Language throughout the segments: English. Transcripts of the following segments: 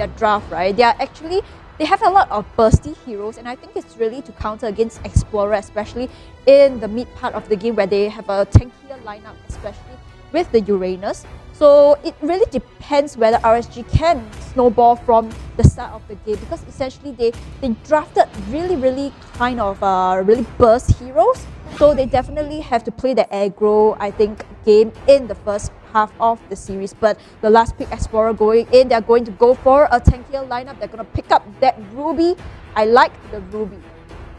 their draft, right, they have a lot of bursty heroes, and I think it's really to counter against Explorer, especially in the mid part of the game where they have a tankier lineup, especially with the Uranus. So it really depends whether RSG can snowball from the start of the game, because essentially they drafted really kind of really burst heroes. So they definitely have to play the aggro, I think, game in the first half of the series. But the last pick Explorer going in, they're going to go for a tankier lineup. They're going to pick up that Ruby. I like the Ruby.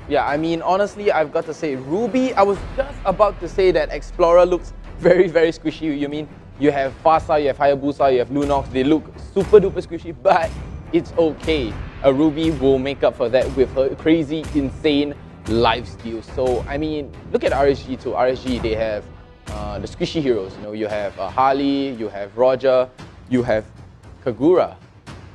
Yeah, I mean, honestly, I've got to say Ruby, I was just about to say that Explorer looks very squishy. You mean, you have Fasa, you have Hayabusa, you have Lunox. They look super duper squishy, but it's okay. A Ruby will make up for that with her crazy, insane lifesteal. So, I mean, look at RSG too. RSG, they have the squishy heroes. You know, you have Harley, you have Roger, you have Kagura.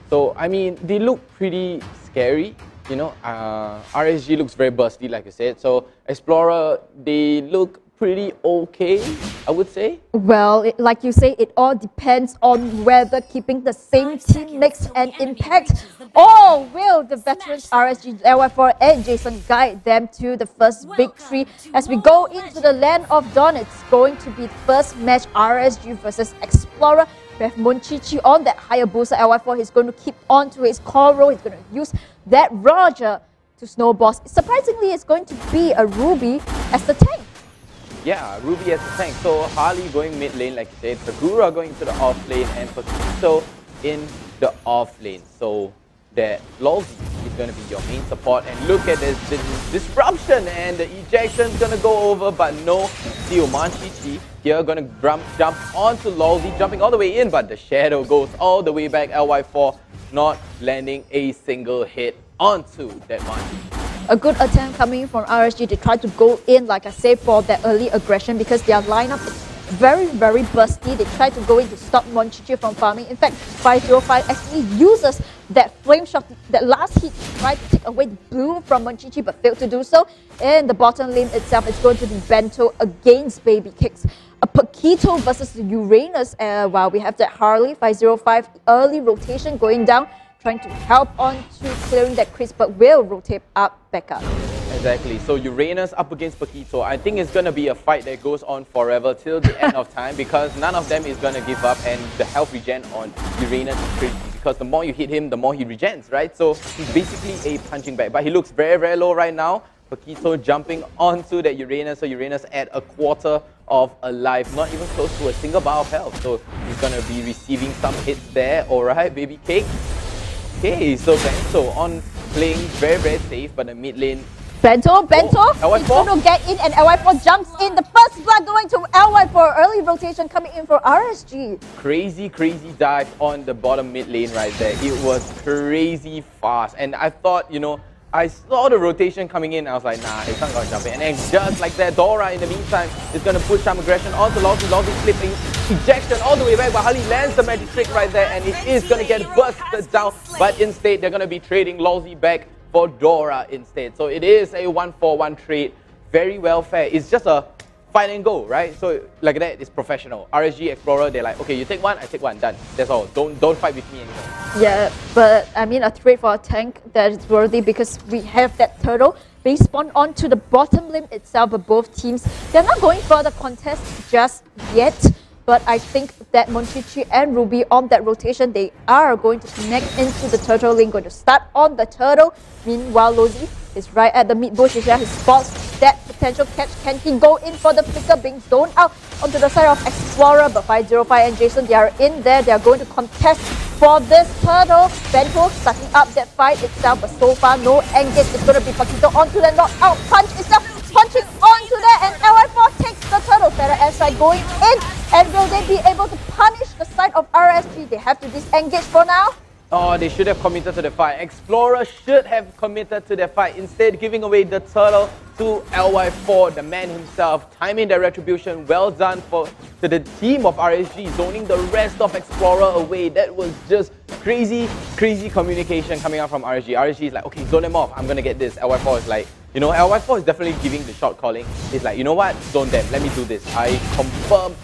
So, I mean, they look pretty scary. You know, RSG looks very bursty, like I said. So, Explorer, they look pretty okay, I would say. Well, like you say, it all depends on whether keeping the same team makes an impact, or will the veterans RSG, LY4 and Jason guide them to the first victory. As we go into the Land of Dawn, it's going to be the first match, RSG versus Explorer. We have Monchichi on that Hayabusa. LY4, he's going to keep on to his core role. He's going to use that Roger to snowball. Surprisingly, it's going to be a Ruby as the tank. Yeah, Ruby as a tank. So Harley going mid lane, like you said, Kagura going to the off lane, and Pakito in the off lane. So that Lolzy is going to be your main support. And look at this disruption, and the ejection is going to go over, but no. See Manchichi here going to jump onto Lolzy, jumping all the way in, but the shadow goes all the way back. LY4 not landing a single hit onto that Manchichi. A good attempt coming from RSG to try to go in, like I say, for that early aggression, because their lineup is very bursty. They try to go in to stop Monchichi from farming. In fact, 505 actually uses that flame shot, that last hit, to try to take away the blue from Monchichi, but failed to do so. In the bottom lane itself, it's going to be Bento against Baby Kicks. A Pakito versus the Uranus, while we have that Harley, 505 early rotation going down, trying to help on to clearing that crease, but will rotate back up. Exactly. So Uranus up against Pakito. I think it's going to be a fight that goes on forever till the end of time, because none of them is going to give up, and the health regen on Uranus is crazy, because the more you hit him, the more he regens, right? So he's basically a punching bag, but he looks very low right now. Pakito jumping onto that Uranus, so Uranus at a quarter of a life, not even close to a single bar of health. So he's going to be receiving some hits there. Alright, Baby Cake. Okay, so Bento on playing very safe, but the mid lane. Bento, he's LY4 going to get in, and LY4 jumps in. The first blood going to LY4. Early rotation coming in for RSG. Crazy dive on the bottom mid lane right there. It was crazy fast, and I thought, you know, I saw the rotation coming in. I was like, nah, it's not going to jump in. And then just like that, Dora in the meantime is going to push some aggression onto Lolzy. Lolzy flipping ejection all the way back, but Harley lands the magic trick right there, and it is going to get busted down. But instead, they're going to be trading Lolzy back for Dora instead. So it is a 1-for-1 trade. Very well fair. It's just a fight and go, right? So like that, it's professional. RSG, Explorer, they're like, okay, you take one, I take one, done. That's all. Don't fight with me anymore. Yeah, but I mean, a trade for a tank that is worthy, because we have that turtle. They spawn onto the bottom lane itself, but both teams, they're not going for the contest just yet. But I think that Monchichi and Ruby on that rotation, they are going to connect into the turtle lane, going to start on the turtle. Meanwhile, Lolzy is right at the mid bush. He spots that potential catch. Can he go in for the flicker, being zoned out onto the side of Explorer? But 505 and Jason, they are in there. They are going to contest for this turtle. Bento sucking up that fight itself, but so far no engage. It's going to be Pakito onto the knockout punch itself, punching onto that, and LY4 takes the turtle. Better S-side going in, and will they be able to punish the side of RSG? They have to disengage for now. Oh, they should have committed to the fight. Explorer should have committed to the fight, instead giving away the turtle to LY4, the man himself, timing the retribution. Well done to the team of RSG, zoning the rest of Explorer away. That was just crazy communication coming out from RSG. RSG is like, okay, zone them off, I'm gonna get this. LY4 is like, you know, LY4 is definitely giving the shot calling. He's like, you know what, zone them, let me do this. I confirm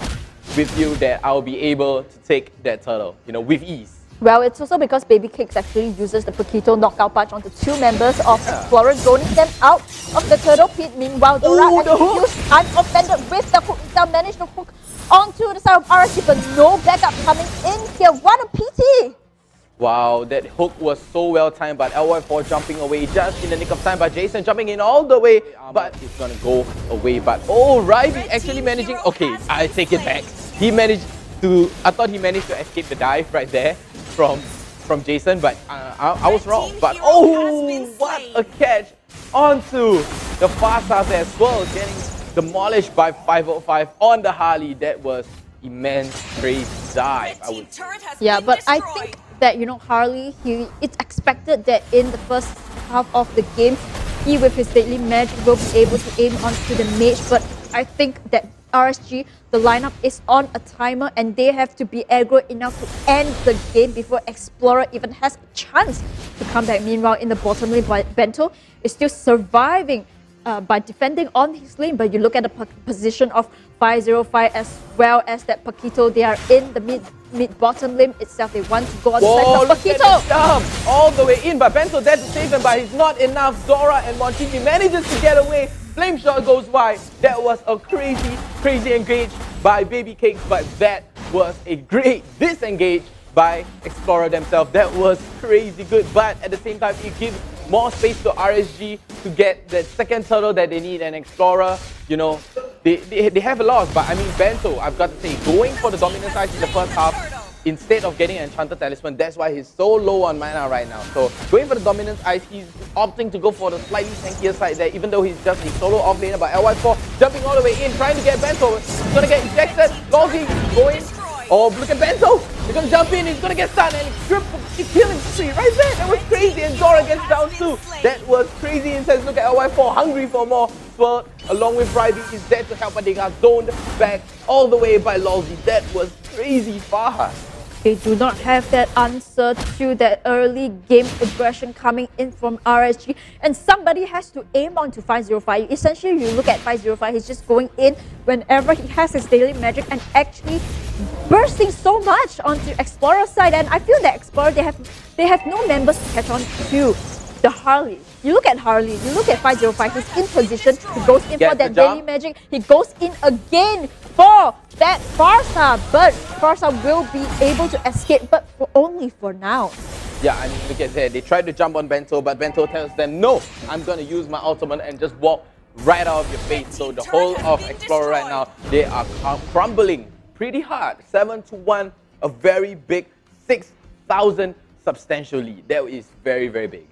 with you that I'll be able to take that turtle, you know, with ease. Well, it's also because Baby Cakes actually uses the Paquito knockout punch onto 2 members of Explorer, zoning them out of the turtle pit. Meanwhile, Dora actually used unoffended with the hook itself, managed to hook onto the side of RSG, but no backup coming in here. What a pity! Wow, that hook was so well timed, but LY4 jumping away just in the nick of time, but Jason jumping in all the way, but he's gonna go away. But oh, Ryby actually managing, okay, I take it back. He managed to, I thought he managed to escape the dive right there from Jason, but I was wrong. But oh, what a catch onto the fast start as well, getting demolished by 505 on the Harley. That was immense crazy dive, I would say. Yeah, but I think that, you know, Harley, it's expected that in the first half of the game, he with his deadly magic will be able to aim onto the mage, but I think that RSG, the lineup is on a timer and they have to be aggro enough to end the game before Explorer even has a chance to come back. Meanwhile, in the bottom lane, Bento is still surviving by defending on his lane, but you look at the position of 505 as well as that Paquito, they are in the mid-bottom lane itself. They want to go on the side of Paquito. All the way in, but Bento there to save him, but he's not enough. Zora and Monchichi manages to get away. Flame shot goes wide. That was a crazy engage by Baby Cakes, but that was a great disengage by Explorer themselves. That was crazy good, but at the same time, it gives more space to RSG to get that second turtle that they need. And Explorer, you know, they have a loss, but I mean, Bento, I've got to say, going for the dominance ice in the first half instead of getting an Enchanted Talisman, that's why he's so low on mana right now. So going for the dominance ice, he's opting to go for the slightly tankier side there, even though he's just a solo off laner. But LY4 jumping all the way in, trying to get Bento. He's gonna get ejected. Loggy going. Oh, look at Bento. He's gonna jump in, he's gonna get stunned, and he's killing tree right there. That was crazy, and Zora gets down too. That was crazy intense. Look at LY4, hungry for more. Swirl along with Ryby is there to help, but they got zoned back all the way by Lolzy. That was crazy fast. They do not have that answer to that early game aggression coming in from RSG, and somebody has to aim on to 505. Essentially, you look at 505, he's just going in whenever he has his daily magic and actually bursting so much onto Explorer side. And I feel that Explorer, they have no members to catch on to the Harley. You look at Harley, you look at 505, he's in position, he goes in for that daily magic, he goes in again for that Farsa, but Farsa will be able to escape, but only for now. Yeah, I mean, look at that. They tried to jump on Bento, but Bento tells them, no, I'm going to use my ultimate and just walk right out of your face. So the whole of Explorer right now, they are crumbling pretty hard. 7-1, a very big 6,000 substantial lead. That is very, very big.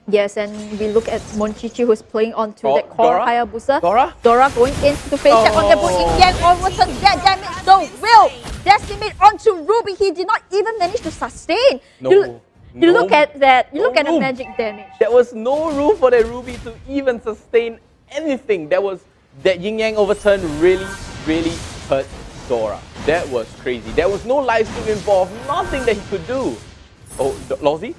Yes, and we look at Monchichi, who's playing onto that core Hayabusa. Dora going in to face check on the boot again. Almost a dead damage, so will decimate onto Ruby. He did not even manage to sustain. You look at that. You look at the magic damage. There was no room for that Ruby to even sustain anything. That Yin Yang overturn really hurt Dora. That was crazy. There was no live stream involved. Nothing that he could do. Oh, Lolzy?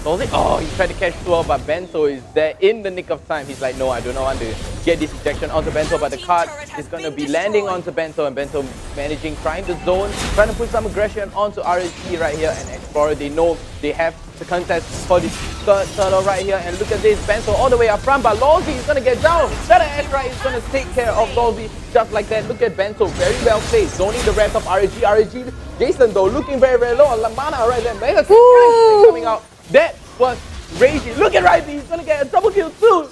Oh, he tried to catch Swirl, but Bento is there in the nick of time. He's like, no, I do not want to get this ejection onto Bento, but the card is going to be landing onto Bento, and Bento managing, trying to zone, trying to put some aggression onto RSG right here, and Explorer, they know they have the contest for this third turtle right here, and look at this, Bento all the way up front, but Lolzy is going to get down. That Ashra is going to take care of Lolzy just like that. Look at Bento, very well played, zoning the rest of RSG. Jason though, looking very low on Lamana right there. Mega coming out. That was crazy. Look at Ryby, he's gonna get a double kill too.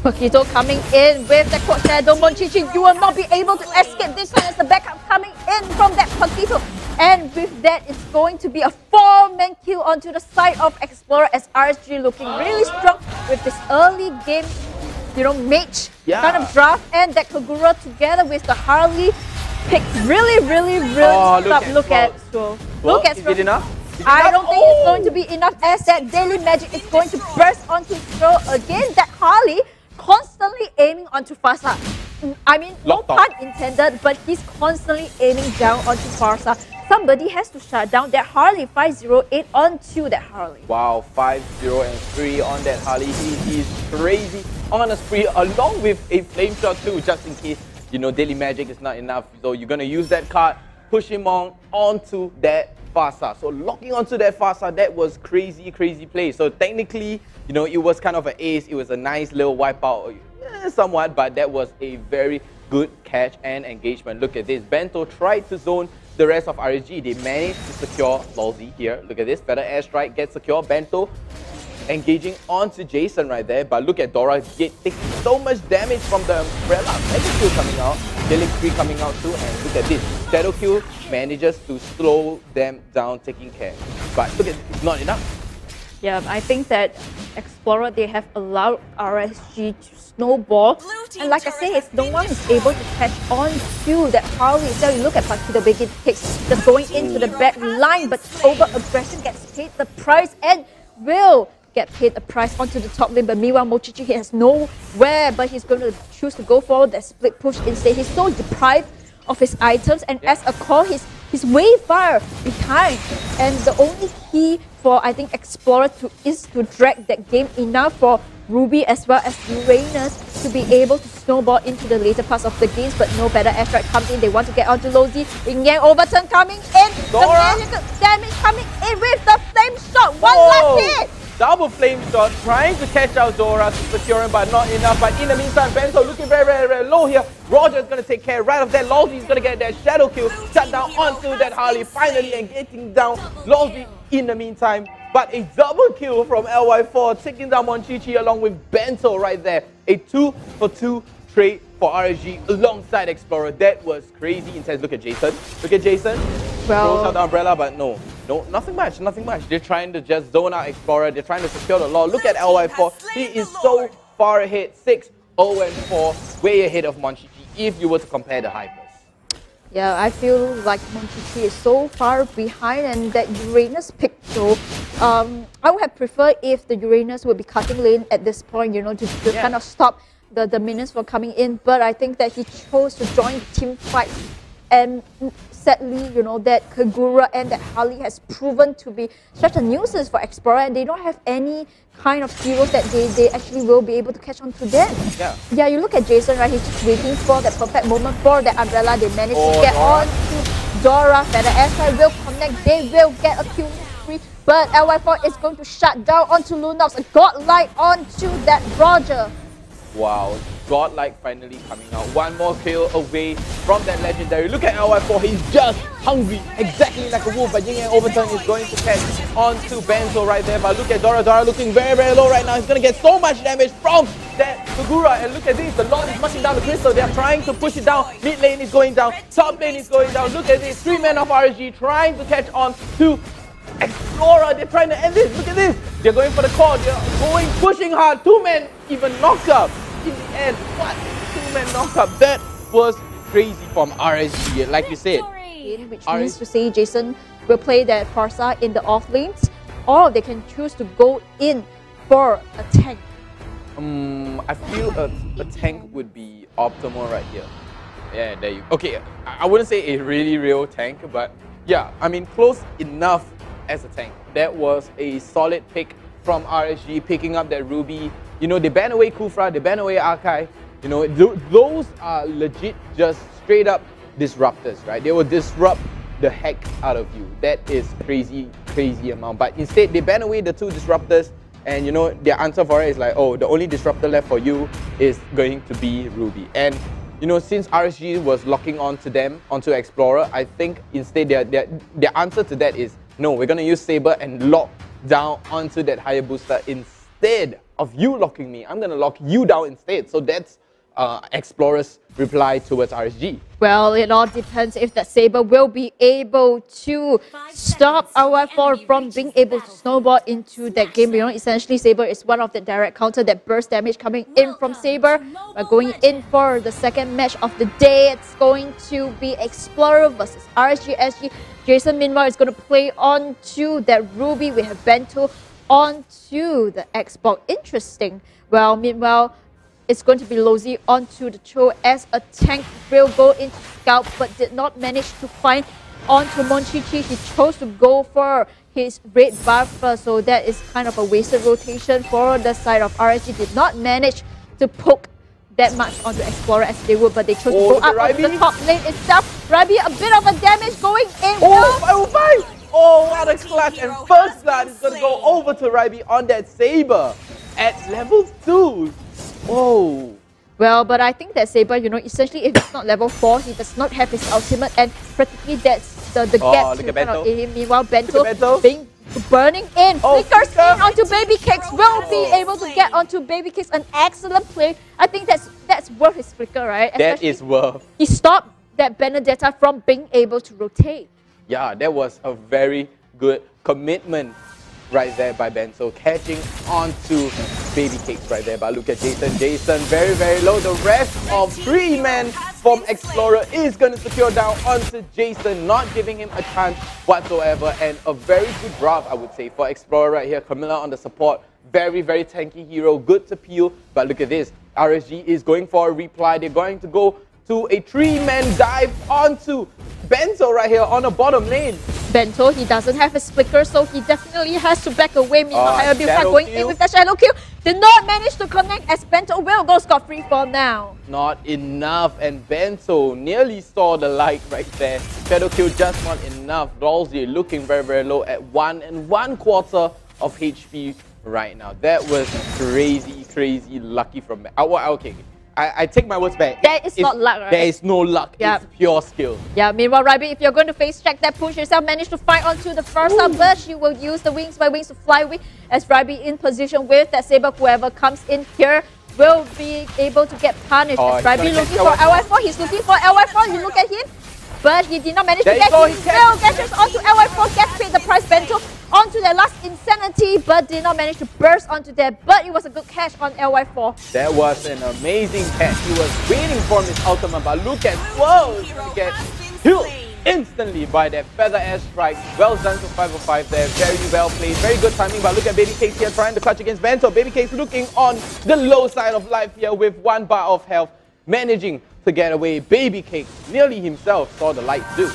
Paquito coming in with the quad shadow. Monchichi, you will not be able to escape this one as the backup coming in from that Paquito. And with that, it's going to be a 4-man kill onto the side of Explorer as RSG looking really strong with this early game, you know, mage kind of draft, and that Kagura together with the Harley pick really look at Swirl. Look at Swirl. Is it enough? I don't think it's going to be enough as that daily magic is going to burst onto Swirl again. That Harley constantly aiming onto Farsa. I mean, no pun intended, but he's constantly aiming down onto Farsa. Somebody has to shut down that Harley. 508 onto that Harley. Wow, 5-0-3 on that Harley. He is crazy on a spree, along with a flame shot too, just in case, you know, daily magic is not enough. So you're going to use that card push him onto that Fasa. So locking onto that Fasa, that was crazy play. So technically, you know, it was kind of an ace. It was a nice little wipeout, somewhat, but that was a very good catch and engagement. Look at this. Bento tried to zone the rest of RSG. They managed to secure Lolzy here. Look at this. Better airstrike, get secure. Bento engaging onto Jason right there. But look at Dora taking so much damage from the umbrella. Mega kill coming out. Felix 3 coming out too. And look at this. Shadow kill manages to slow them down, taking care. But look at it, it's not enough. Yeah, I think that Explorer, they have allowed RSG to snowball. And like I say, if no one is able to catch on to that Harley, so you look at Paquito Big Kicks just going into the back line, but over-aggression gets paid the price and will get paid a price onto the top lane. But meanwhile, Mochichi, he has nowhere, but he's going to choose to go for that split push instead. He's so deprived of his items, and as a core, he's way far behind. And the only key for, I think, Explorer is to drag that game enough for Ruby as well as Uranus to be able to snowball into the later parts of the games, but no better airstrike comes in. They want to get onto Lolzy. Yang overturn coming in. Dora. The magical damage coming in with the flame shot. One last hit. Double flame shot, trying to catch out Dora to secure him, but not enough. But in the meantime, Bento looking very low here. Roger is going to take care right of that. Lolzy is going to get that shadow kill, shut down onto that Harley, finally and getting down Lolzy in the meantime. But a double kill from LY4, taking down Monchichi along with Bento right there. A 2-for-2 trade for RSG alongside Explorer. That was crazy intense. Look at Jason. Look at Jason. Throws out the umbrella, but no, nothing much. They're trying to just zone out Explorer. They're trying to secure the law. Look at LY4. He is so far ahead. 6-0-4, way ahead of Monchichi if you were to compare the hypers. Yeah, I feel like Monchichi is so far behind, and that Uranus pick though, I would have preferred if the Uranus would be cutting lane at this point, you know, to kind of stop the minions from coming in. But I think that he chose to join the team fight, and sadly, you know, that Kagura and that Harley has proven to be such a nuisance for Explorer, and they don't have any kind of heroes that they actually will be able to catch on to them. Yeah, you look at Jason, right? He's just waiting for that perfect moment for that umbrella. They managed to get on to Dora. Better airstrike will connect. They will get a kill free, but LY4 is going to shut down onto Lunox. A godlike onto that Roger. Wow, godlike finally coming out. One more kill away from that legendary. Look at LY4, he's just hungry, exactly like a wolf. But Ying Overturn is going to catch onto Benzo right there. But look at Dora. Dora looking very low right now. He's going to get so much damage from that Kagura. And look at this, the Lord is mushing down the crystal. They're trying to push it down. Mid lane is going down, top lane is going down. Look at this, 3 men of RSG trying to catch on to Explorer. They're trying to end this. Look at this. They're going for the core. They're pushing hard. 2 men even knocked up. In the end, what? 2 men knocked up. That was crazy from RSG, like you said. Which means to say Jason will play that Farsa in the off lanes, or they can choose to go in for a tank. I feel a tank would be optimal right here. Yeah, there you go. Okay, I wouldn't say a really real tank, but yeah, I mean close enough as a tank. That was a solid pick from RSG, picking up that Ruby. You know, they ban away Kufra, they ban away Arkai. You know, those are legit just straight up disruptors, right? They will disrupt the heck out of you. That is crazy amount. But instead, they ban away the 2 disruptors, and you know, their answer for it is like, oh, the only disruptor left for you is going to be Ruby. And you know, since RSG was locking onto them, onto Explorer, I think instead their answer to that is, no, we're going to use Saber and lock down onto that higher booster instead of you locking me. I'm going to lock you down instead. So that's Explorer's reply towards RSG. Well, it all depends if that Saber will be able to stop LY4 from being able to snowball into that game. You know, essentially Saber is one of the direct counter that burst damage coming in from Saber. We're going in for the second match of the day. It's going to be Explorer versus RSG. SG. Jason, meanwhile, is going to play on to that Ruby. We have Bento onto the Xbox. Interesting. Well, meanwhile, it's going to be Lolzy onto the Cho as a tank will go into Scout, but did not manage to find onto Monchichi. He chose to go for his red buff, so that is kind of a wasted rotation for the side of RSG. Did not manage to poke that much onto Explorer as they would, but they chose to go up onto the top lane itself. Rabi, a bit of a damage going in. Oh, 505! Oh, what a clutch! And first blood is going to go over to Rabi on that Saber at level 2. Oh. Well, but I think that Saber, you know, essentially if it's not level 4, he does not have his ultimate, and practically that's the gap to kind of aim him. Meanwhile, Bento being burning in. Flickers in onto Baby Cakes, will be able to get onto Baby Cakes. An excellent play. I think that's worth his flicker, right? That is worth. He stopped that Benedetta from being able to rotate. Yeah, that was a very good commitment right there by Bento, catching onto Baby Cakes right there. But look at Jason. Jason very, very low. The rest of 3 men from Explorer is going to secure down onto Jason, not giving him a chance whatsoever. And a very good draft, I would say, for Explorer right here. Camilla on the support. Very, very tanky hero. Good to peel. But look at this. RSG is going for a reply. They're going to go to a 3-man dive onto Bento right here on the bottom lane. Bento, he doesn't have his flicker, so he definitely has to back away. Meanwhile, Hayabusa going in with that shadow kill. Did not manage to connect as Bento will go scot-free for now. Not enough, and Bento nearly saw the light right there. Shadow kill just not enough. Rolsey looking very, very low at 1 1/4 of HP right now. That was crazy, crazy lucky from me. Okay. I take my words back. That is not luck, right? There is no luck. It's pure skill. Yeah, meanwhile, Rabi, if you're going to face check that push yourself, manage to find onto the first up, but she will use the wings by wings to fly away as Rabi in position with that Saber. Whoever comes in here will be able to get punished. As Rabi looking for LY4, he's looking for LY4. You look at him, but he did not manage to get him. Still gets onto LY4, gets paid the price. Bento onto that last insanity, but did not manage to burst onto that. But it was a good catch on LY4. That was an amazing catch. He was waiting for his ultimate, but look at Swirls to get killed instantly by that feather air strike. Well done to 505 there. Very well played. Very good timing, but look at Baby Cakes here trying to clutch against Bento. Baby Cakes looking on the low side of life here with 1 bar of health, managing to get away. Baby Cakes nearly himself saw the light too.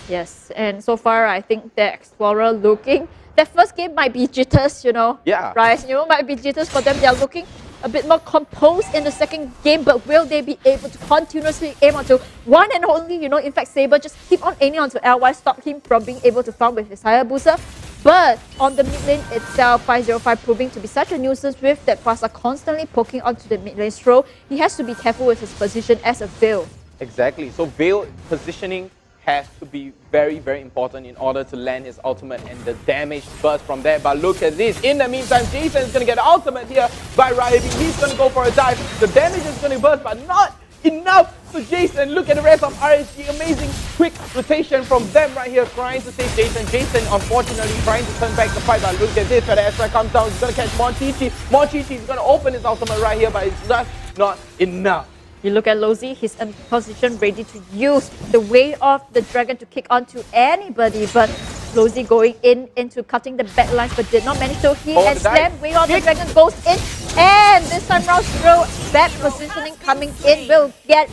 Yes, and so far I think the Explorer looking, that first game might be jitters, you know. Yeah. Right, you know, might be jitters for them. They are looking a bit more composed in the second game, but will they be able to continuously aim onto one and only, you know, in fact, Saber just keep on aiming onto LY, stop him from being able to farm with his Hayabusa. But on the mid lane itself, 505 proving to be such a nuisance with that Kwasa constantly poking onto the mid lane stroll. He has to be careful with his position as a Veil. Exactly, so Veil positioning has to be very, very important in order to land his ultimate and the damage burst from there. But look at this. In the meantime, Jason is going to get the ultimate here by Rabi. He's going to go for a dive. The damage is going to burst, but not enough for Jason. Look at the rest of RSG. Amazing quick rotation from them right here, trying to save Jason. Jason, unfortunately, trying to turn back the fight. But look at this. When the air strike comes down, he's going to catch Monchichi. Monchichi is going to open his ultimate right here, but it's just not enough. You look at Lozi, he's in position ready to use the way of the dragon to kick onto anybody, but Lozi going into cutting the back lines, but did not manage to hit and slam. Way of the dragon goes in, and this time round throw bad positioning coming in will get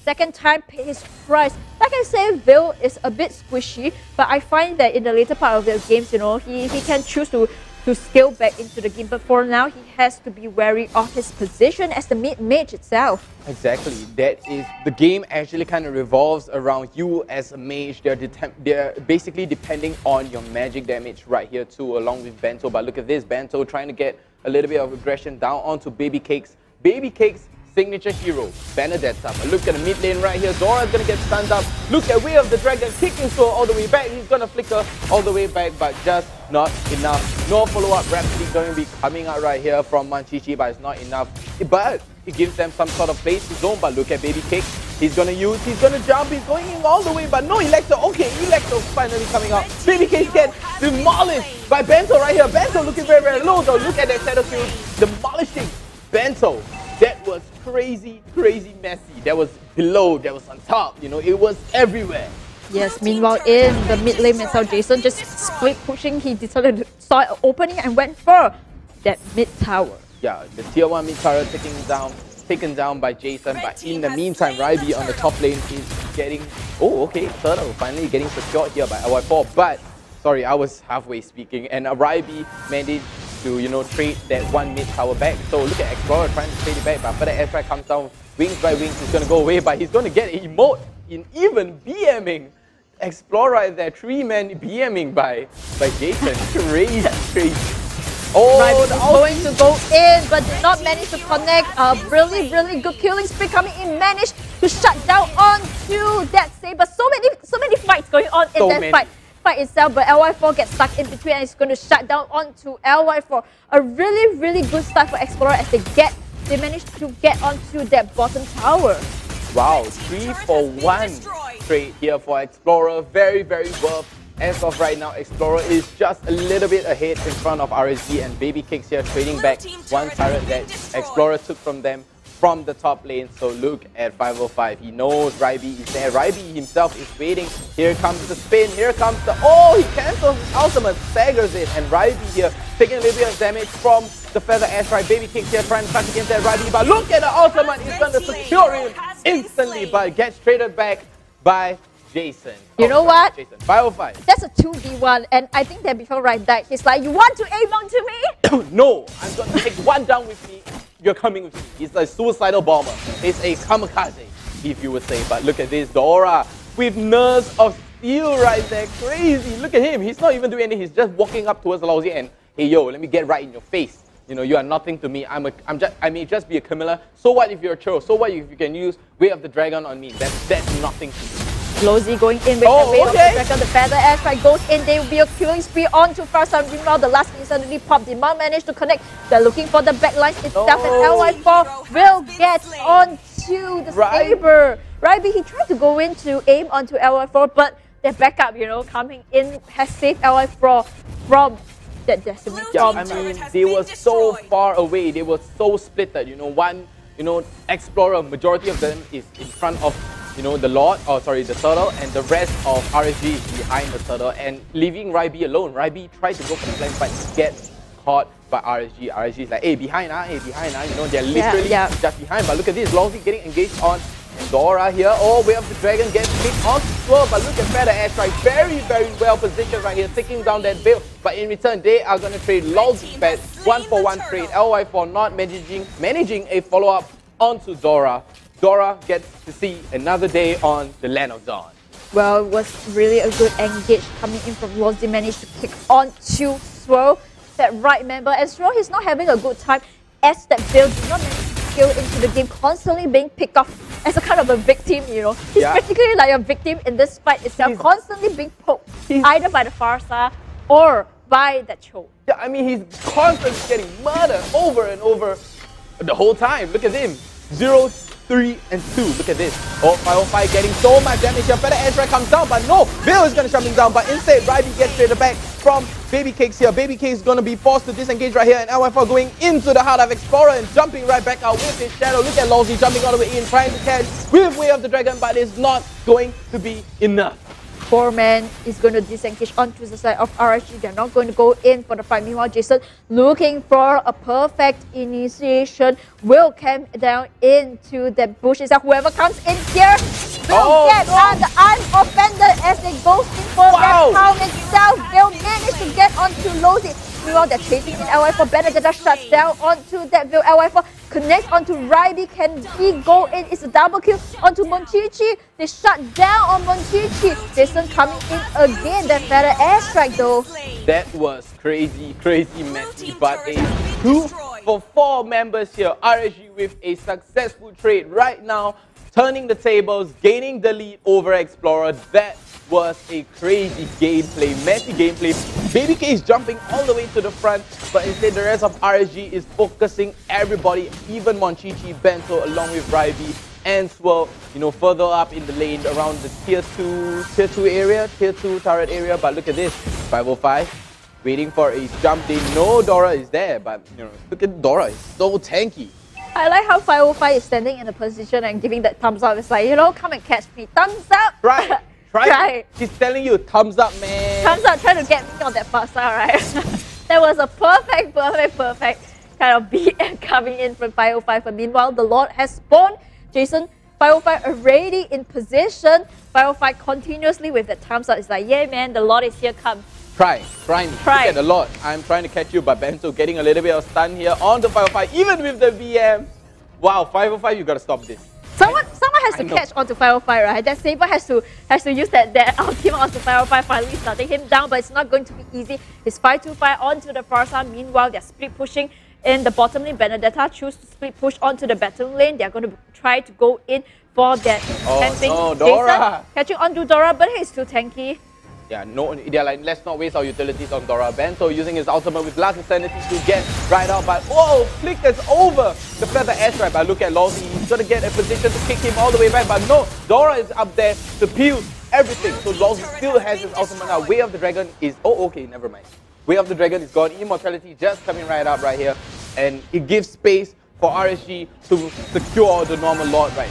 second time pay his price. Like I say, Veil is a bit squishy, but I find that in the later part of the games, you know, he can choose to scale back into the game, but for now he has to be wary of his position as the mid mage itself. Exactly, that is the game actually kind of revolves around you as a mage. They're basically depending on your magic damage right here too, along with Bento. But look at this, Bento trying to get a little bit of aggression down onto Baby Cakes. Baby Cakes signature hero, Benedetta. But look at the mid lane right here. Zora's going to get stunned up. Look at Way of the Dragon kicking Soul all the way back. He's going to flicker all the way back, but just not enough. No follow-up. Rhapsody going to be coming out right here from Manchichi, but it's not enough. But it gives them some sort of place to zone. But look at Baby Cake. He's going to jump. He's going in all the way, but no Electro. Okay, Electro finally coming out. Baby Cake gets demolished by Bento right here. Bento looking very, very low though. Look at that shadow kill. Demolishing Bento. That was crazy, crazy messy. That was below, that was on top, you know, it was everywhere. Yes, meanwhile in the mid lane itself, Jason just split pushing. He decided to saw an opening and went for that mid tower. Yeah, the tier 1 mid tower taken down by Jason, but in the meantime, Rabi on the top lane is getting, oh okay, Turtle finally getting secured here by LY4, but sorry, I was halfway speaking, and Rabi managed to, you know, trade that one mid tower back. So look at Explorer trying to trade it back, but after the airstrike comes down, wings by wings, he's going to go away, but he's going to get an emote in even BMing. Explorer is there, 3-man BMing by Jason. Crazy, crazy. Oh, Right, going to go in, but did not manage to connect. Really, really good killing spree coming in. Managed to shut down onto that Saber. So many fights going on in that fight itself, but LY4 gets stuck in between and it's going to shut down onto LY4. A really, really good start for Explorer as they managed to get onto that bottom tower. Wow, 3-for-1 trade here for Explorer. Very, very well. As of right now, Explorer is just a little bit ahead in front of RSG, and Baby Cakes here trading back one turret that Explorer took from them from the top lane. So look at 505. He knows Ryby is there. Ryby himself is waiting. Here comes the spin. Here comes the... Oh, he cancels his ultimate, staggers it, and Ryby here taking a little bit of damage from the Feather Airstrike. Baby Cakes here trying to touch against that Ryby, but look at the ultimate. He's going to secure him instantly, but gets traded back by Jason. You know what? Jason. 505. That's a 2v1, and I think that before Right died, he's like, you want to aim onto me? No, I'm going to take one down with me. You're coming with me. He's a suicidal bomber. He's a kamikaze, if you would say. But look at this, Dora with Nerves of Steel right there. Crazy. Look at him. He's not even doing anything. He's just walking up towards Lousy and, hey, yo, let me get right in your face. You know, you are nothing to me. I may just be a Camilla. So what if you're a Churro? So what if you can use Way of the Dragon on me? That's nothing to me. Lozy going in with the Way of the Dragon. The Feather Airstrike goes in. There will be a killing spree onto Farsan. Meanwhile, the last instantly popped. Did not manage to connect. They're looking for the backlines itself, and LY4 will get onto the Saber. Ryby, he tried to go in to aim onto LY4, but their backup, you know, coming in has saved LY4 from that decimated. Yeah, I mean, they were so far away. They were so splitted. You know, one, you know, Explorer, majority of them is in front of, you know, the Lord, the Turtle, and the rest of RSG is behind the Turtle, and leaving Ryby alone. Ryby tried to go for the flank, but gets caught by RSG. RSG is like, hey, behind, hey, behind, you know, they're literally just behind. But look at this, Lousy getting engaged on Dora here. Oh, Way of the Dragon gets hit on Swirl, but look at Feather Airstrike, very, very well positioned right here, taking down that Veil. But in return, they are going to trade Lousy bet, 1-for-1 trade. LY4 not managing a follow-up onto Dora. Dora gets to see another day on the Land of Dawn. Well, it was really a good engage coming in from Lousy. Managed to kick onto Swirl, that right member. And Swirl, he's not having a good time as that Veil did not manage to skill into the game, constantly being picked off as a kind of a victim, you know. He's practically like a victim in this fight itself, constantly being poked either by the Farsa or by the Cho. Yeah, I mean, he's constantly getting murdered over and over the whole time. Look at him. 0, 3, and 2. Look at this. Oh, 505 getting so much damage here. Feather Airstrike comes down, but no, Bill is going to shut him down. But instead, Ryby gets traded back from Baby Cakes here. Baby Cakes is going to be forced to disengage right here, and LY4 going into the heart of Explorer and jumping right back out with his shadow. Look at Lousy jumping all the way in, trying to catch with Way of the Dragon, but it's not going to be enough. 4-man is going to disengage onto the side of RSG. They're not going to go in for the fight. Meanwhile, Jason looking for a perfect initiation will camp down into the bush itself. Whoever comes in here will get the unoffended as they go in for that town itself. They'll manage to get onto Lousy. Meanwhile, they're chasing in LY4. Benedetta shuts down onto that Veil. LY4 connects onto Ryby. Can he go in? It's a double kill onto Monchichi. They shut down on Monchichi. Jason coming in again. That Feather Airstrike though. That was crazy, crazy messy, but a 2-for-4 members here. RSG with a successful trade right now, turning the tables, gaining the lead over Explorer. That was a crazy gameplay, messy gameplay. Baby K is jumping all the way to the front, but instead the rest of RSG is focusing everybody, even Monchichi, Bento, along with Ryby and Swirl, you know, further up in the lane around the tier 2 area, tier 2 turret area. But look at this, 505 waiting for a jump. They know Dora is there, but you know, look at Dora, it's so tanky. I like how 505 is standing in a position and giving that thumbs up. It's like, you know, come and catch me. Thumbs up! Right. Right? She's telling you, thumbs up, man. Thumbs up, trying to get me on that Farsa, right? That was a perfect kind of beat coming in from 505. But meanwhile, the Lord has spawned. Jason, 505 already in position. 505 continuously with the thumbs up. It's like, yeah, man, the Lord is here. Come Try me. Look at the Lord. I'm trying to catch you, but Bento getting a little bit of stun here onto 505, even with the VM. Wow, 505, you gotta stop this. Someone has to catch onto 505, right? That Saber has to use that ultimate onto 505, finally starting him down, but it's not going to be easy. It's 525 onto the far side. Meanwhile, they're split pushing in the bottom lane. Benedetta choose to split push onto the bottom lane. They're going to try to go in for that camping. Oh, no, Dora! Jason catching onto Dora, but he's too tanky. Yeah, no, they're like, let's not waste our utilities on Dora. Bento using his ultimate with Last Insanity to get right out, but whoa, flickers over the Feather Airstrike. But look at Lawsy, he's gonna get a position to kick him all the way back, but no, Dora is up there to peel everything. So Lawsy still has his ultimate now. Way of the Dragon is, oh, okay, never mind. Way of the Dragon is gone. Immortality just coming right up right here, and it gives space for RSG to secure the normal Lord right.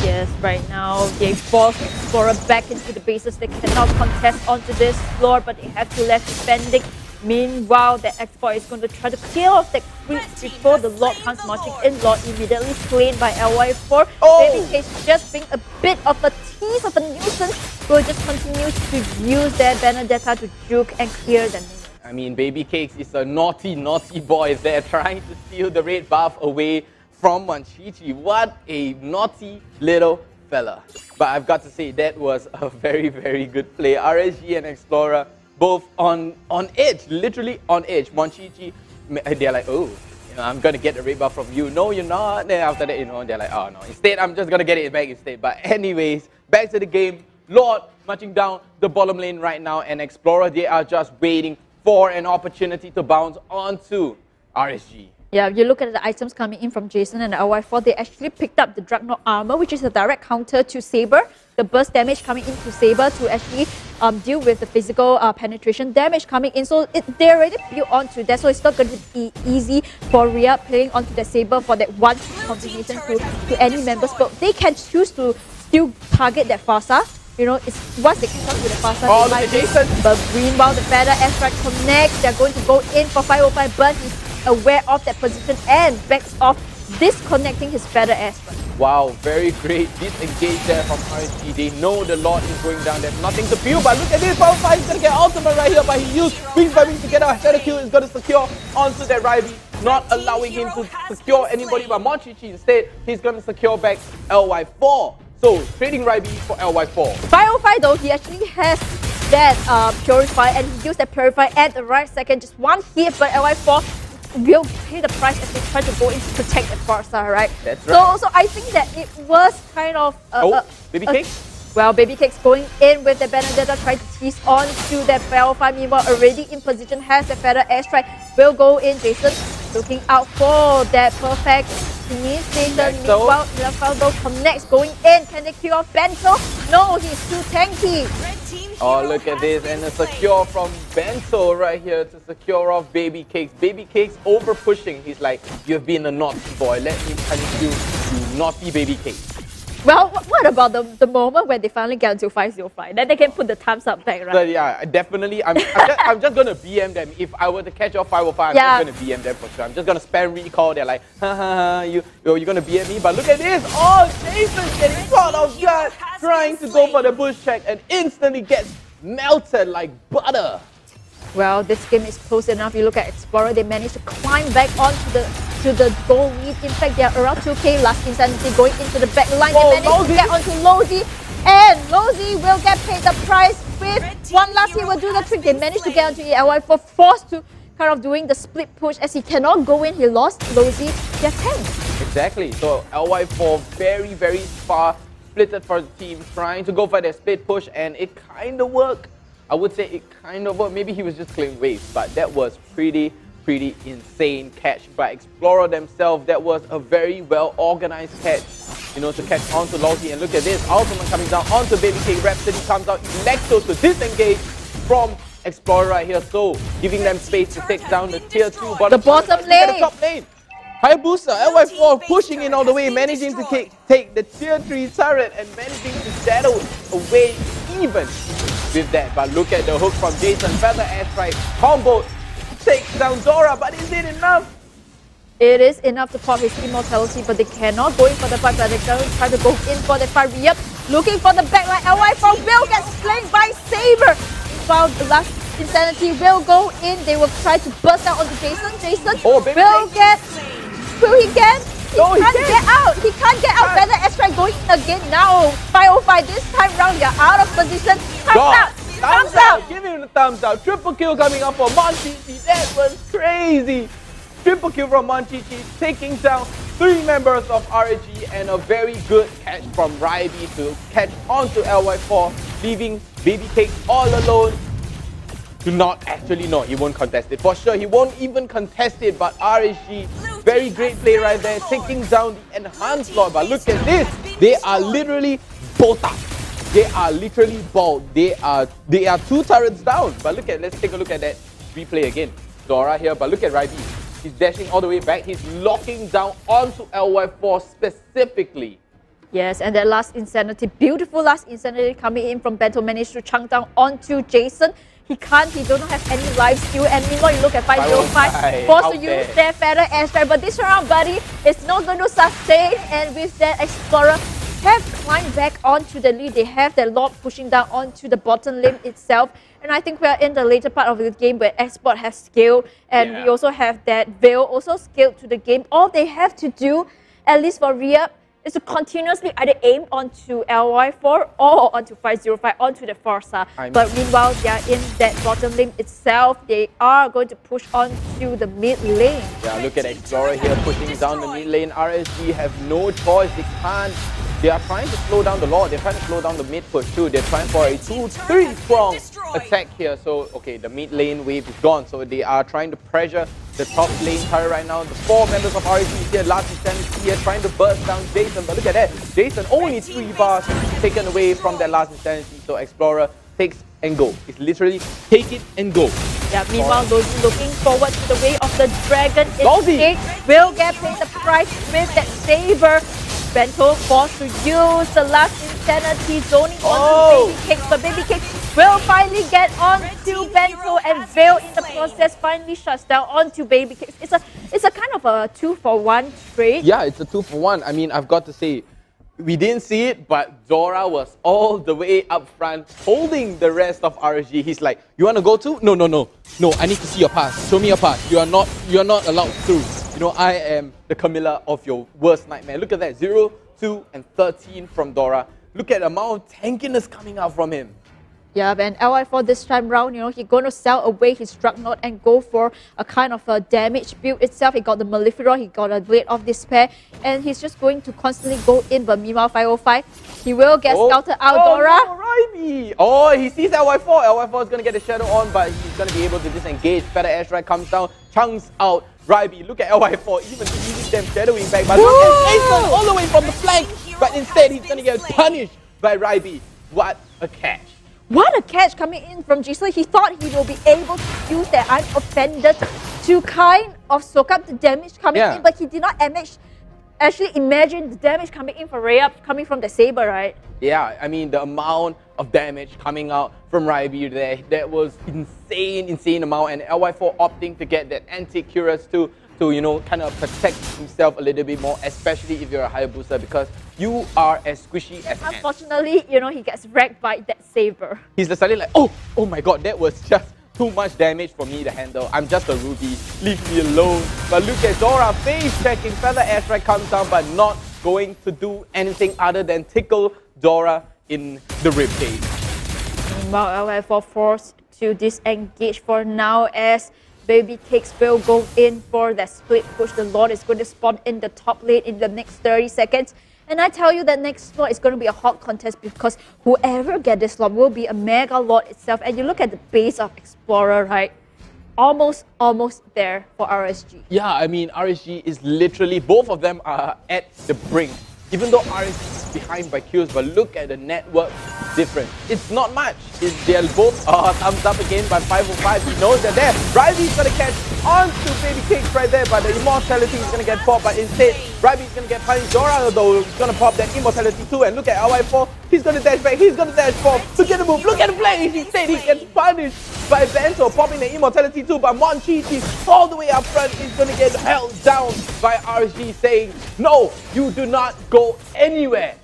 Yes, right now they force Explorer back into the bases. They cannot contest onto this floor, but they have to left defending. Meanwhile, the Explorer is going to try to clear off the creeps before the Lord comes marching in. Lord immediately slain by LY4. Baby Case just being a bit of a tease of a nuisance, will just continue to use their Benedetta to juke and clear them. I mean, Baby Cakes is a naughty, naughty boy there trying to steal the red buff away from Monchichi. What a naughty little fella. But I've got to say, that was a very, very good play. RSG and Explorer both on edge, literally on edge. Monchichi, they're like, oh, you know, I'm going to get the red buff from you. No, you're not. Then after that, you know, they're like, oh no, instead, I'm just going to get it back instead. But anyways, back to the game. Lord marching down the bottom lane right now, and Explorer, they are just waiting for an opportunity to bounce onto RSG. Yeah, if you look at the items coming in from Jason and the LY4, they actually picked up the Dreadnought armor, which is a direct counter to Saber. The burst damage coming into Saber to actually deal with the physical penetration damage coming in. So they're already built onto that, so it's not going to be easy for Rhea playing onto the Saber for that one combination to any members. But they can choose to still target that Farsa. You know, it's once they catch up with the Farsa, they might Jason. But meanwhile, the Feather Airstrike connects. They're going to go in for 505, but he's aware of that position and backs off, disconnecting his Feather Airstrike. Wow, very great disengage there from RSG. They know the Lord is going down. There's nothing to feel, but look at this. 505 is going to get ultimate right here, but he used Wings by Wings to get a Shadow Kill. Is going to secure onto that Rivy, not allowing him to secure anybody, but Monchichi instead, he's going to secure back LY4. So, trading Rivy for LY4. 505 though, he actually has that Purify, and he used that Purify at the right second. Just one hit, but LY4 will pay the price as they try to go in to protect the Farsa, right? That's right. So I think that it was kind of Baby Cake? Well, Baby Cake's going in with the Benedetta, trying to tease on to that 505. Meanwhile, already in position, has the Feather Airstrike. Will go in. Jason looking out for that perfect initiation. Meanwhile, Lafaldo connects, going in. Can they kill off Bento? No, he's too tanky. Oh, look at this, and a secure from Bento right here to secure off Baby Cakes. Baby Cakes over pushing. He's like, you've been a naughty boy. Let me punish you, you naughty Baby Cakes. Well, what about the moment when they finally get into 505? Then they can put the thumbs up back, right? So yeah, definitely. I'm just going to BM them. If I were to catch off 505, I'm just going to BM them for sure. I'm just going to spam recall. They're like, haha, you're going to BM me? But look at this. Oh, Jason's getting caught off guard, trying to go for the bush check and instantly gets melted like butter. Well, this game is close enough. You look at Explorer, they managed to climb back onto the goal lead. In fact, they are around 2k. Last Insanity going into the back line. They managed to get onto Losey, and Losey will get paid the price with one last hit will do the trick. They managed to get onto LY4, forced to kind of doing the split push as he cannot go in. He lost Losey, their tank. Exactly. So LY4 very, very far splitted for the team, trying to go for that split push, and it kind of worked. I would say it kind of worked. Maybe he was just clearing waves, but that was pretty insane catch by Explorer themselves. That was a very well organized catch, you know, to catch onto Losey. And look at this, Ultimate coming down onto Baby Cake. Rhapsody comes out, Electro to disengage from Explorer right here, so giving them space to take down the tier 2 bottom. The bottom lane. Look at the top lane. Hayabusa, LY4 pushing in all the way, managing to take the tier 3 turret and managing to shadow away even with that. But look at the hook from Jason. Feather Airstrike combo takes down Dora, but is it enough? It is enough to pop his immortality, but they cannot go in for the fight. But they're going to try to go in for the fight. Yep, looking for the backline. LY4 will get slain by Saber. While the last Insanity will go in. They will try to burst out onto Jason. Jason Oh, baby will get... Will he get? He No, he can't can't. get out. He can't get out. Feather Airstrike going in again now. 505 this time round. They're out of position. Thumbs out. Thumbs out. Give him the thumbs out. Triple kill coming up for Monchichi. That was crazy. Triple kill from Monchichi, taking down 3 members of RSG, and a very good catch from Ryby to catch onto LY4, leaving Baby Cake all alone. Do not actually know, he won't contest it. For sure, he won't even contest it, but RSG, very great play right there, taking down the enhanced Lord. But look at this, they are literally both up. They are literally bald. They are 2 turrets down. But look at, let's take a look at that replay again. Dora here, but look at Ryby. He's dashing all the way back. He's locking down onto LY4 specifically. Yes, and that last Insanity, beautiful last Insanity coming in from Bento, managed to chunk down onto Jason. He don't have any life steal, and meanwhile you look at 505, forced to use their Feather Airstrike, but this round, buddy, it's not going to sustain, and with that, Explorer have climbed back onto the lead. They have their Lord pushing down onto the bottom lane itself, and I think we are in the later part of the game where Esports has scaled, and we also have that Veil also scaled to the game. All they have to do, at least for Rhea, is to continuously either aim onto LY4 or onto 505, onto the Forza. But meanwhile, they are in that bottom lane itself. They are going to push onto the mid lane. Yeah, look at Explorer here pushing down the mid lane. RSG have no choice. They can't. They are trying to slow down the Lord. They're trying to slow down the mid push too. They're trying for a 2-3 strong attack here. So, okay, the mid lane wave is gone. So they are trying to pressure the top lane turret right now. The 4 members of RSG here, last Insanity here, trying to burst down Jason. But look at that. Jason only 3 bars taken away from that last Insanity. So Explorer takes and go. It's literally take it and go. Yeah, meanwhile, those looking forward to the way of the dragon. It will get paid the price with that saber. Bento forced to use the last Insanity, zoning on Baby Cakes, but Baby Cakes will finally get onto Bento, and Veil in the process finally shuts down onto Baby Cakes. It's a kind of a 2-for-1 trade. Yeah, it's a 2-for-1. I mean, I've got to say, we didn't see it, but Zora was all the way up front, holding the rest of RSG. He's like, "You want to go too? No, I need to see your pass. Show me your pass. You are not allowed through. You know, I am the Camilla of your worst nightmare." Look at that, 0, 2, and 13 from Dora. Look at the amount of tankiness coming out from him. Yeah, and LY4 this time round, you know, he's going to sell away his Drugknot and go for a kind of a damage build itself. He got the Malefica, he got a Blade of Despair, and he's just going to constantly go in. But meanwhile, 505, he will get scouted out, Dora. No, Ryby. Oh, he sees LY4. LY4 is going to get a shadow on, but he's going to be able to disengage. Feather Airstrike comes down, chunks out Ryby. Look at LY4, even using them shadowing back. But look at Jason all the way from the flank. But instead, he's going to get punished by Ryby. What a catch. What a catch coming in from Jason. He thought he will be able to use that unoffended to kind of soak up the damage coming in, but he did not actually imagine the damage coming in for Rhea, coming from the saber, right? Yeah, I mean, the amount of damage coming out from Ryby there, that was insane amount, and LY4 opting to get that anti-Curious to, you know, kind of protect himself a little bit more, especially if you're a Hayabusa, because you are as squishy as ants. Unfortunately, you know, he gets wrecked by that saber. He's suddenly like, oh my god, that was just too much damage for me to handle. I'm just a Ruby, leave me alone. But look at Dora face checking, Feather Airstrike comes down, but not going to do anything other than tickle Dora in the ribcage. Meanwhile, LY4 forced to disengage for now as Baby Cakes will go in for that split push. The Lord is going to spawn in the top lane in the next 30 seconds. And I tell you that next Lord is going to be a hot contest, because whoever gets this Lord will be a Mega Lord itself. And you look at the base of Explorer, right? Almost there for RSG. Yeah, I mean, RSG is literally, both of them are at the brink. Even though RSG is behind by kills, but look at the network difference. It's not much. They're both thumbs up again by 505. He knows they're there. Ryby's going to catch onto Baby Cakes right there, but the immortality is going to get popped. But instead, Ryby's going to get punished. Dora, though, is going to pop that immortality too. And look at LY4. He's going to dash back. He's going to dash forward. Look at the move. Look at the play. Instead, he gets punished by Bento, popping the immortality too. But Monchichi, all the way up front, is going to get held down by RSG, saying, "No, you do not go anywhere."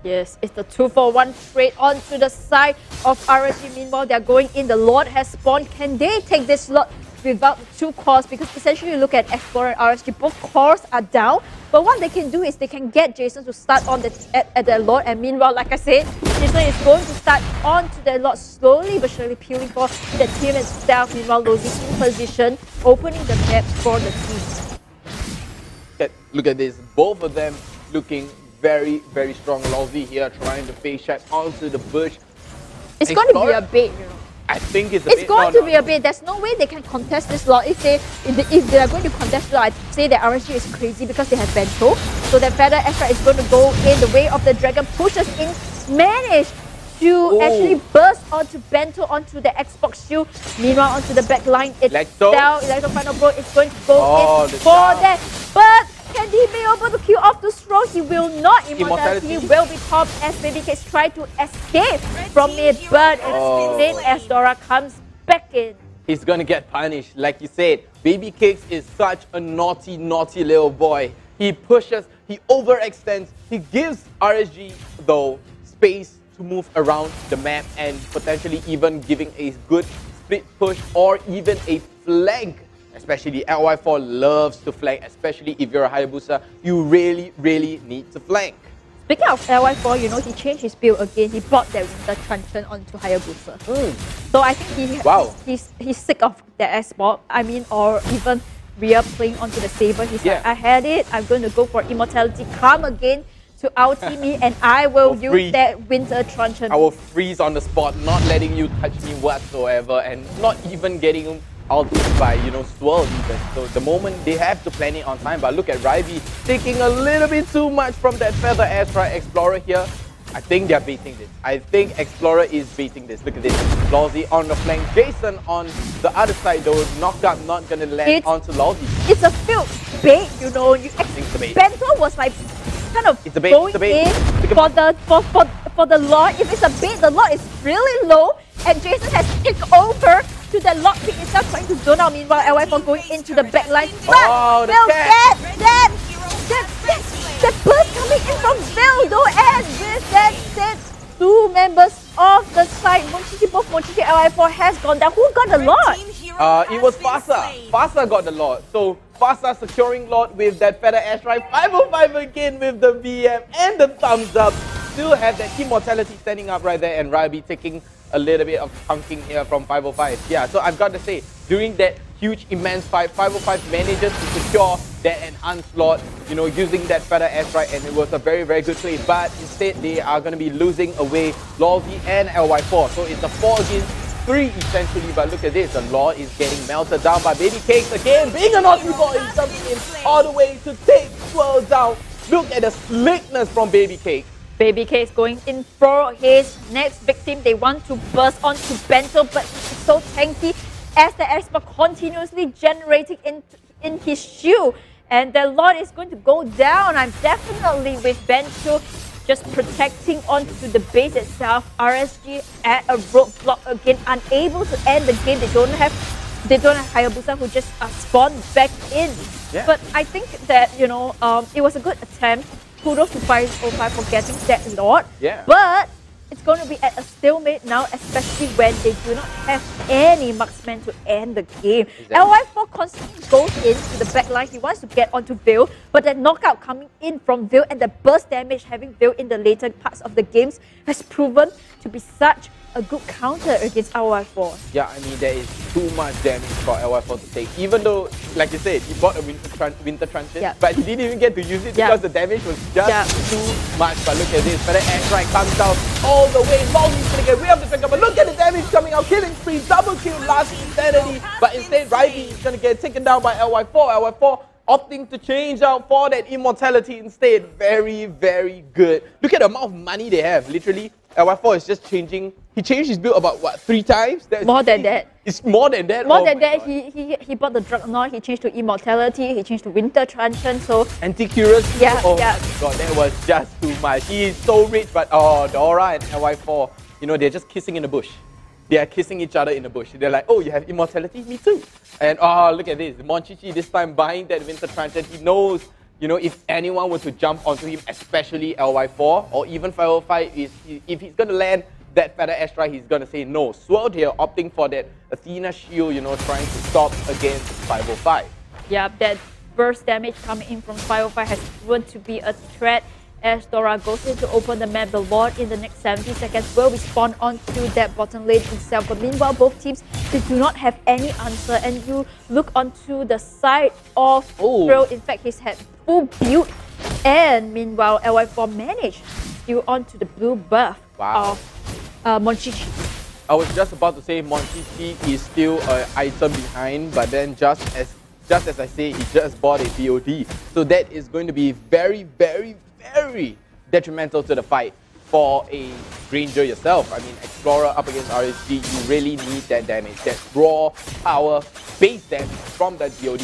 Yes, it's the 2-for-1 trade onto the side of RSG. Meanwhile, they're going in. The Lord has spawned. Can they take this slot without the 2 cores? Because essentially, you look at Explorer and RSG, both cores are down. But what they can do is they can get Jason to start on at their Lord. And meanwhile, like I said, Jason is going to start onto their Lord slowly but surely, peeling for the team itself. Meanwhile, Losing in position, opening the map for the team. Look at this. Both of them looking very, very strong. Lozzy here trying to face check onto the bush. It's going to be a bait, you know. I think it's a bait. It's going to be a bait. There's no way they can contest this lot. If they are going to contest this lot, I'd say that RSG is crazy because they have Bento. So that Feather Astra is going to go in the way of the Dragon, pushes in, managed to actually burst onto Bento, onto the Xbox shield. Meanwhile, onto the back line itself, Electro Final Bro is going to go in for that. But can he be able to kill off the throw? He will not. Immortality will be popped as BabyCakes try to escape from it, but it's as Dora comes back in. He's gonna get punished. Like you said, BabyCakes is such a naughty, naughty little boy. He pushes, he overextends, he gives RSG, though, space to move around the map and potentially even giving a good split push or even a flank. Especially LY4 loves to flank, especially if you're a Hayabusa, you really, really need to flank. Speaking of LY4, you know, he changed his build again. He brought that Winter Truncheon onto Hayabusa. So I think he's sick of the Esport. I mean, or even Rhea playing onto the Saber. He's like, I had it. I'm going to go for Immortality. Come again to out-team me, and I will use that Winter Truncheon. I will freeze on the spot, not letting you touch me whatsoever, and not even getting him ulted by, you know, Swirl even. So the moment they have to plan it on time, but look at Ryby taking a little bit too much from that Feather Astra Explorer here. I think they're baiting this. I think Explorer is baiting this. Look at this. Lozzy on the flank. Jason on the other side though. Knockout not gonna land onto Lozzy. It's a field bait, you know. Bento was like kind of going in for the Lord. If it's a bait, the Lord is really low, and Jason has kicked over to the lockpick itself, trying to zone out. Meanwhile, LY4 going into the backline. But they'll get that burst coming in from Phil though, and with that said, 2 members of the side, Monchichi, both Monchichi and LY4 has gone down. Who got the Lord? It was Fasa. Fasa got the Lord. So Fasa securing Lord with that Feather Astra. 505 again with the VM and the thumbs up. Still have that Immortality standing up right there, and Ryby taking a little bit of chunking here from 505. Yeah, so I've got to say, during that huge, immense fight, 505 manages to secure that enhanced Lord, you know, using that Feather Astra, and it was a very, very good play. But instead, they are going to be losing away Lozzy and LY4. So it's a 4 against 3 essentially. But look at this, the Lord is getting melted down by BabyCakes again. Being a naughty boy, jumping in all the way to take Swirl down. Look at the slickness from BabyCakes. BabyCakes going in for his next victim. They want to burst onto Bento, but it's so tanky as the Expert continuously generating in his shield. And the Lord is going to go down. I'm definitely with Bento just protecting onto the base itself. RSG at a roadblock again, unable to end the game. They don't have Hayabusa who just spawned back in. Yeah. But I think that, you know, it was a good attempt. Kudos to 505 for getting that Lord. Yeah. But it's going to be at a stalemate now, especially when they do not have any marksman to end the game. Exactly. LY4 constantly goes into the backline. He wants to get onto Veil, but the knockout coming in from Veil and the burst damage having Veil in the later parts of the games has proven to be such a good counter against LY4. Yeah, I mean, there is too much damage for LY4 to take. Even though, like you said, he bought a Winter Truncheon, but he didn't even get to use it because the damage was just too much. But look at this, Feather Astra comes down all the way. Lozzy's gonna get way up the trigger, but look at the damage coming out. Killing spree, double kill, last insanity. But instead, Ryby is gonna get taken down by LY4. LY4 opting to change out for that Immortality instead. Very, very good. Look at the amount of money they have. Literally, LY4 is just changing. He changed his build about, what, 3 times? More than that. It's more than that? More than that, he bought the Dreadnought, he changed to Immortality, he changed to Winter Truncheon, so... Anti-Curious? Yeah, oh my god, that was just too much. He is so rich, but Dora and LY4, you know, they're just kissing in the bush. They are kissing each other in the bush. They're like, oh, you have Immortality? Me too. And look at this. Monchichi this time buying that Winter Truncheon. He knows, you know, if anyone were to jump onto him, especially LY4 or even 505, if he's going to land that feather airstrike, he's going to say no. Swirled here, opting for that Athena shield, you know, trying to stop against 505. Yeah, that burst damage coming in from 505 has proven to be a threat as Dora goes in to open the map. The Lord in the next 70 seconds will respawn onto that bottom lane itself. But meanwhile, both teams, they do not have any answer. And you look onto the side of Thrill. In fact, he's had full build. And meanwhile, LY4 managed to onto the blue buff of Monchichi. I was just about to say Monchichi is still an item behind, but then just as I say, he just bought a BOD. So that is going to be very, very, very detrimental to the fight for a Ranger yourself. I mean, Explorer up against RSG, you really need that damage, that raw power, base damage from that BOD.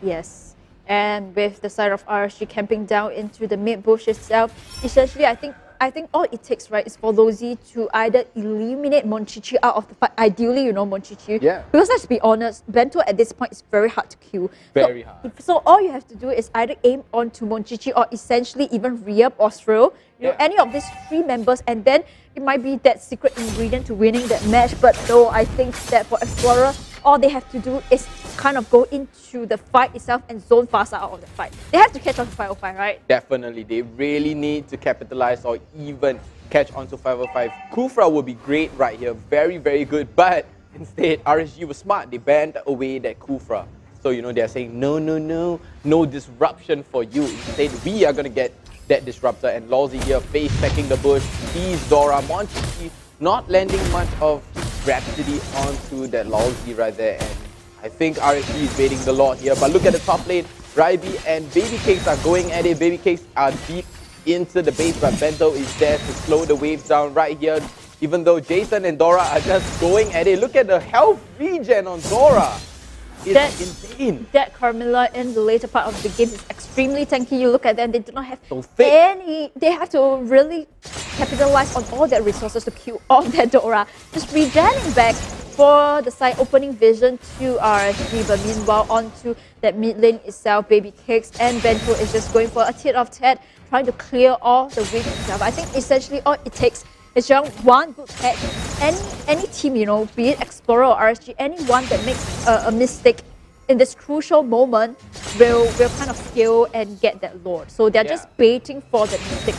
Yes, and with the side of RSG camping down into the mid bush itself, essentially I think all it takes, right, is for Lozi to either eliminate Monchichi out of the fight. Ideally, you know, Monchichi. Yeah. Because let's be honest, Bento at this point is very hard to kill. Very hard. So all you have to do is either aim onto Monchichi or essentially even Reup or Thrill. You know, any of these three members, and then it might be that secret ingredient to winning that match. But no, I think that for Explorer, all they have to do is kind of go into the fight itself and zone faster out of the fight. They have to catch on to 505, right? Definitely. They really need to capitalize or even catch on to 505. Kufra would be great right here. Very, very good. But instead, RSG was smart. They banned away that Kufra. So, you know, they're saying, no, no, no. No disruption for you. Instead, we are going to get that disruptor. And Lawsy here face stacking the bush. Sees Dora. Monchichi not landing much of Rhapsody onto that Lawsy right there. And I think RSG is baiting the Lord here. But look at the top lane. Ryby and Baby Cakes are going at it. Baby Cakes are deep into the base, but Bento is there to slow the waves down right here. Even though Jason and Dora are just going at it. Look at the health regen on Dora. It's insane. That Carmilla in the later part of the game is extremely tanky. You look at them, they do not have any. They have to really capitalize on all their resources to kill all that Dora. Just regenerating back for the side opening vision to RSG, but meanwhile onto that mid lane itself, Baby Cakes and Bento is just going for a tit-of-tat, trying to clear all the waves itself. I think essentially all it takes is just one good catch. Any team, you know, be it Explorer or RSG, anyone that makes a mistake in this crucial moment will kind of scale and get that Lord. So they're just baiting for the mistake.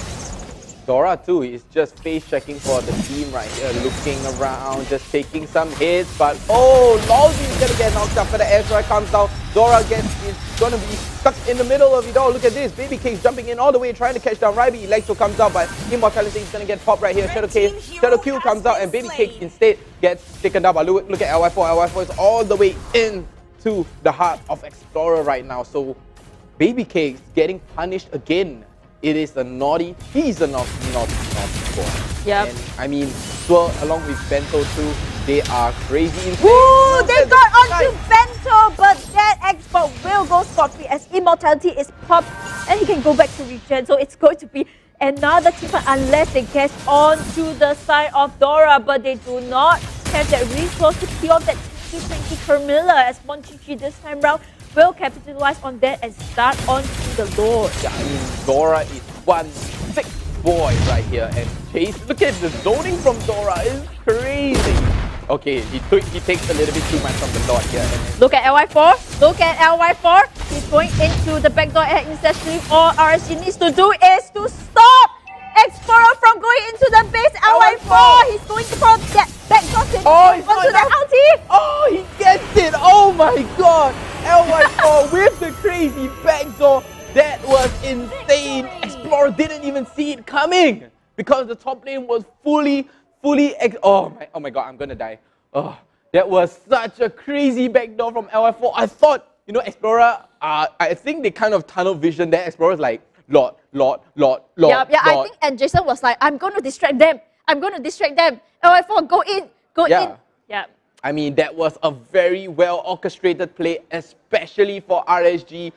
Dora too is just face checking for the team right here, looking around, just taking some hits, but Lawsy is gonna get knocked out for the airstrike comes down. Dora is gonna be stuck in the middle of it all. Look at this, Baby Case jumping in all the way, trying to catch down Ryby. Electro comes out, but Immortality is gonna get popped right here. Shadow Q comes out, and Baby Cake instead gets taken down. But look at LY4. LY4 is all the way into the heart of Explorer right now. So Baby Cake getting punished again. It is a naughty, he's a naughty boy. Yep. And I mean, Swirl along with Bento too, they are crazy insane. Ooh, they got onto Bento, but that expert will go scot-free as Immortality is popped and he can go back to regen. So it's going to be another team fight unless they get onto the side of Dora, but they do not have that resource to kill off that tanky Carmilla as Monchichi this time round will capitalize on that and start on to the Lord. Yeah, I mean, Dora is one sick boy right here, and Chase, look at the zoning from Dora, it's crazy. Okay, he takes a little bit too much from the Lord here. Look at LY4, look at LY4. He's going into the backdoor and essentially all RSG needs to do is to stop Explorer from going into the base. LY4, he's going to pop that backdoor onto the ulti. Oh, he gets it, oh my god. LY4 with the crazy backdoor. That was insane. Explorer didn't even see it coming because the top lane was fully oh my god, I'm gonna die. Oh, that was such a crazy backdoor from LY4. I thought, you know, Explorer, I think they kind of tunnel vision there. Explorer's like, Lord. Yeah, I think, and Jason was like, I'm going to distract them. LY4, go in. Yeah. I mean, that was a very well orchestrated play, especially for RSG.